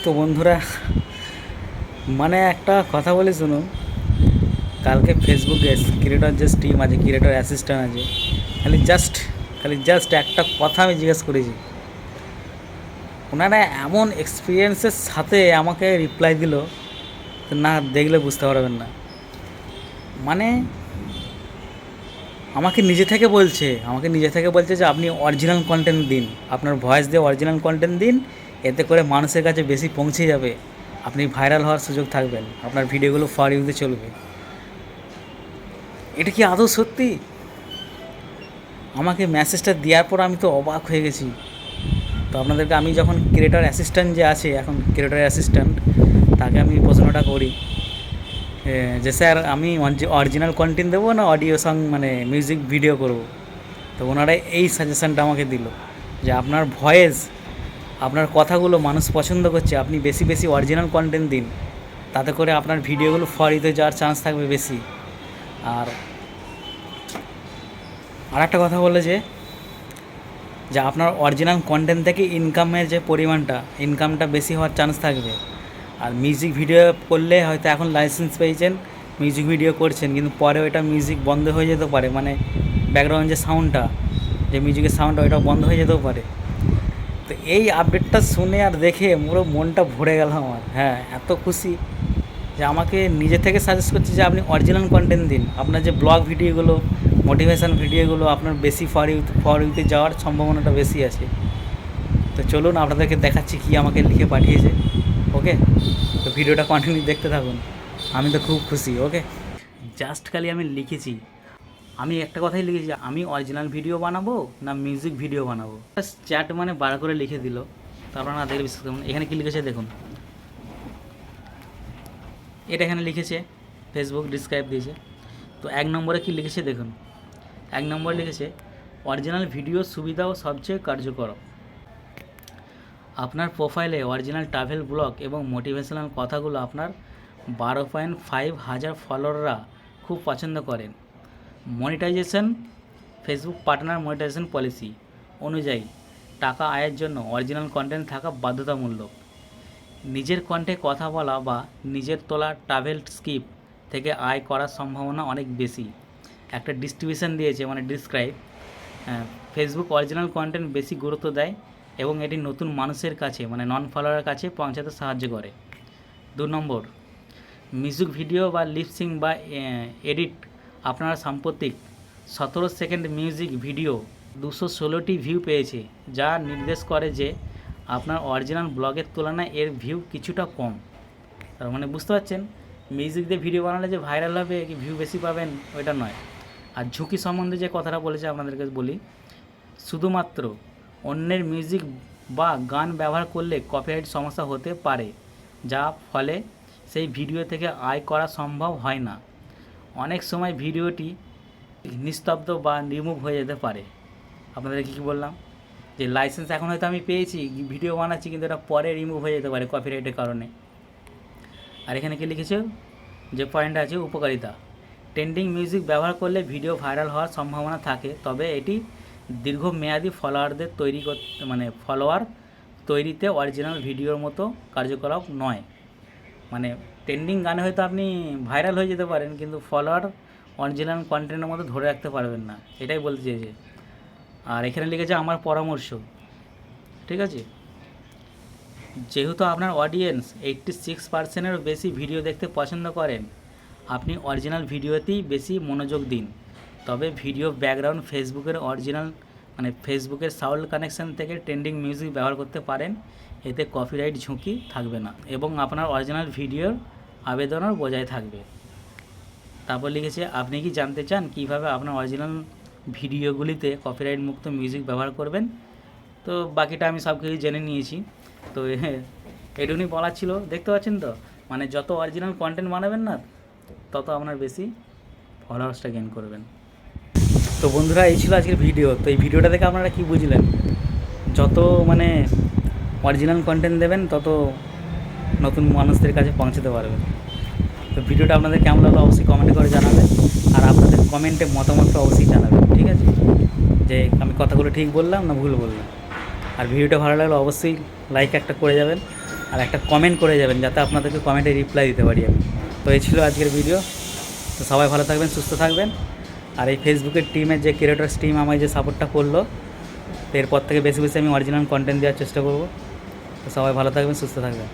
তো বন্ধুরা, মানে একটা কথা বলে শুনুন। কালকে ফেসবুকে ক্রিয়েটর যে টিম আছে, ক্রিয়েটর অ্যাসিস্ট্যান্ট আছে, খালি জাস্ট একটা কথা আমি জিজ্ঞেস করেছি। ওনারা এমন এক্সপিরিয়েন্সের সাথে আমাকে রিপ্লাই দিল, না দেখলে বুঝতে পারবেন না। মানে আমাকে নিজে থেকে বলছে যে আপনি অরিজিনাল কন্টেন্ট দিন, আপনার ভয়েস দিয়ে অরিজিনাল কন্টেন্ট দিন, এতে করে মানুষের কাছে বেশি পৌঁছে যাবে, আপনি ভাইরাল হওয়ার সুযোগ থাকবেন, আপনার ভিডিওগুলো ফর ইউতে চলবে। এটা কি আদৌ সত্যি? আমাকে মেসেজটা দেওয়ার পর আমি তো অবাক হয়ে গেছি। তো আপনাদেরকে আমি যখন ক্রিয়েটর অ্যাসিস্ট্যান্ট যে আছে, এখন ক্রিয়েটর অ্যাসিস্ট্যান্ট, তাকে আমি প্রশ্নটা করি যে স্যার আমি অরিজিনাল কন্টেন্ট দেবো না অডিও সং মানে মিউজিক ভিডিও করব। তো ওনারা এই সাজেশানটা আমাকে দিল যে আপনার ভয়েস, আপনার কথাগুলো মানুষ পছন্দ করছে, আপনি বেশি বেশি অরিজিনাল কন্টেন্ট দিন, তাতে করে আপনার ভিডিওগুলো ফরিতে যাওয়ার চান্স থাকবে বেশি। আর একটা কথা বলে যে আপনার অরিজিনাল কন্টেন্ট থেকে ইনকামের যে ইনকামটা বেশি হওয়ার চান্স থাকবে। আর মিউজিক ভিডিও করলে হয়তো এখন লাইসেন্স পেয়েছেন, মিউজিক ভিডিও করছেন, কিন্তু পরে ওইটা মিউজিক বন্ধ হয়ে যেতে পারে, মানে ব্যাকগ্রাউন্ড যে সাউন্ডটা, যে মিউজিকের সাউন্ডটা, ওইটা বন্ধ হয়ে যেতেও পারে। তো এই আপডেটটা শুনে আর দেখে পুরো মনটা ভরে গেল আমার। হ্যাঁ, এত খুশি যে আমাকে নিজে থেকে সাজেস্ট করছে যে আপনি অরিজিনাল কন্টেন্ট দিন, আপনার যে ব্লগ ভিডিওগুলো, মোটিভেশান ভিডিওগুলো আপনার বেশি ফর ইউতে যাওয়ার সম্ভাবনাটা বেশি আছে। তো চলুন আপনাদেরকে দেখাচ্ছি কি আমাকে লিখে পাঠিয়েছে। ওকে, তো ভিডিওটা কন্টিনিউ দেখতে থাকুন। আমি তো খুব খুশি। ওকে, জাস্ট খালি আমি লিখেছি, আমি একটা কথাই লিখেছি, আমি অরিজিনাল ভিডিও বানাবো না মিউজিক ভিডিও বানাবো। চ্যাট মানে বার করে লিখে দিল। তারপর না দেখলে বিশ্বাস করুন, এখানে কী লিখেছে দেখুন। এটা এখানে লিখেছে, ফেসবুক ডিসক্রাইব দিয়েছে। তো 1 নম্বরে কী লিখেছে দেখুন। 1 নম্বরে লিখেছে অরিজিনাল ভিডিও সুবিধা ও সবচেয়ে কার্যকর। আপনার প্রোফাইলে অরিজিনাল ট্রাভেল ব্লগ এবং মোটিভেশনাল কথাগুলো আপনার 12.5 হাজার ফলোয়াররা খুব পছন্দ করেন। Monetisation, Facebook partner monetisation policy অনুযায়ী টাকা আয়ের জন্য অরিজিনাল কন্টেন্ট থাকা বাধ্যতামূলক। নিজের কণ্ঠে কথা বলা বা নিজের তোলা ট্রাভেল স্ক্রিপ্ট থেকে আয় করার সম্ভাবনা অনেক বেশি। একটা ডিস্ট্রিবিউশন দিয়েছে, মানে ডিসক্রাইব। ফেসবুক অরিজিনাল কন্টেন্ট বেশি গুরুত্ব দেয় এবং এটি নতুন মানুষের কাছে, মানে নন ফলোয়ারের কাছে পৌঁছাতে সাহায্য করে। 2 নম্বর, মিউজিক ভিডিও বা লিপসিং বা এডিট। আপনার সাম্প্রতিক 17 সেকেন্ড মিউজিক ভিডিও 216টি ভিউ পেয়েছে, যা নির্দেশ করে যে আপনার অরিজিনাল ব্লগের তুলনায় এর ভিউ কিছুটা কম। তার মানে বুঝতে পারছেন, মিউজিক দিয়ে ভিডিও বানালে যে ভাইরাল হবে, কি ভিউ বেশি পাবেন, ওইটা নয়। আর ঝুঁকি সম্বন্ধে যে কথাটা বলেছে আপনাদেরকে বলি, শুধুমাত্র অন্যের মিউজিক বা গান ব্যবহার করলে কপিরাইট সমস্যা হতে পারে, যা ফলে সেই ভিডিও থেকে আয় করা সম্ভব হয় না। অনেক সময় ভিডিওটি নিস্তব্ধ বা রিমুভ হয়ে যেতে পারে। আপনাদেরকে কী বললাম যে লাইসেন্স এখন হয়তো আমি পেয়েছি, ভিডিও বানাচ্ছি, কিন্তু এটা পরে রিমুভ হয়ে যেতে পারে কপিরাইটের কারণে। আর এখানে কি লিখেছে, যে পয়েন্ট আছে উপকারিতা। ট্রেন্ডিং মিউজিক ব্যবহার করলে ভিডিও ভাইরাল হওয়ার সম্ভাবনা থাকে, তবে এটি দীর্ঘমেয়াদী ফলোয়ারদের ফলোয়ার তৈরিতে অরিজিনাল ভিডিওর মতো কার্যকলাপ নয়। মানে ট্রেন্ডিং গানে হয়তো আপনি ভাইরাল হয়ে যেতে পারেন, কিন্তু ফলোয়ার অরিজিনাল কন্টেন্টের মতো ধরে রাখতে পারবেন না, এটাই বলতে চেয়েছে। আর এখানে লিখেছে আমার পরামর্শ। ঠিক আছে, যেহেতু আপনার অডিয়েন্স 86%-এরও বেশি ভিডিও দেখতে পছন্দ করেন, আপনি অরিজিনাল ভিডিওতেই বেশি মনোযোগ দিন। তবে ভিডিও ব্যাকগ্রাউন্ড ফেসবুকের সাউন্ড কানেকশন থেকে ট্রেন্ডিং মিউজিক ব্যবহার করতে পারেন, এতে কপিরাইট ঝুঁকি থাকবে না এবং আপনার অরিজিনাল ভিডিওর আবেদনও বজায় থাকবে। তারপর লিখেছে আপনি কি জানতে চান কীভাবে আপনার অরিজিনাল ভিডিওগুলিতে কপিরাইট মুক্ত মিউজিক ব্যবহার করবেন। তো বাকিটা আমি সব কিছু জেনে নিয়েছি। তো এটুকুনি বলার ছিল। দেখতে পাচ্ছেন তো, মানে যত অরিজিনাল কন্টেন্ট বানাবেন না, তত আপনার বেশি ফলোয়ার্সটা গেইন করবেন। তো বন্ধুরা, এই ছিল আজকের ভিডিও। তো এই ভিডিওটা দেখে আপনারা কি বুঝলেন? যত অরিজিনাল কন্টেন্ট দেবেন, তত নতুন মানুষদের কাছে পৌঁছাতে পারবেন। তো ভিডিওটা আপনাদের কেমন লাগলো অবশ্যই কমেন্টে করে জানাবেন, আর আপনাদের কমেন্টে মতামতটা অবশ্যই জানাবেন। ঠিক আছে, যে আমি কথাগুলো ঠিক বললাম না ভুল বললাম। আর ভিডিওটা ভালো লাগলে অবশ্যই লাইক একটা করে যাবেন। আর একটা কমেন্ট করে যাবেন, যাতে আপনাদেরকে কমেন্টে রিপ্লাই দিতে পারি আমি। তো এই ছিল আজকের ভিডিও। তো সবাই ভালো থাকবেন, সুস্থ থাকবেন। আর এই ফেসবুকের টিমের যে ক্রিয়েটর্স টিম আমায় যে সাপোর্টটা করলো, তো এরপর থেকে বেশি বেশি আমি অরিজিনাল কন্টেন্ট দেওয়ার চেষ্টা করব। তো সবাই ভালো থাকবেন, সুস্থ থাকবেন।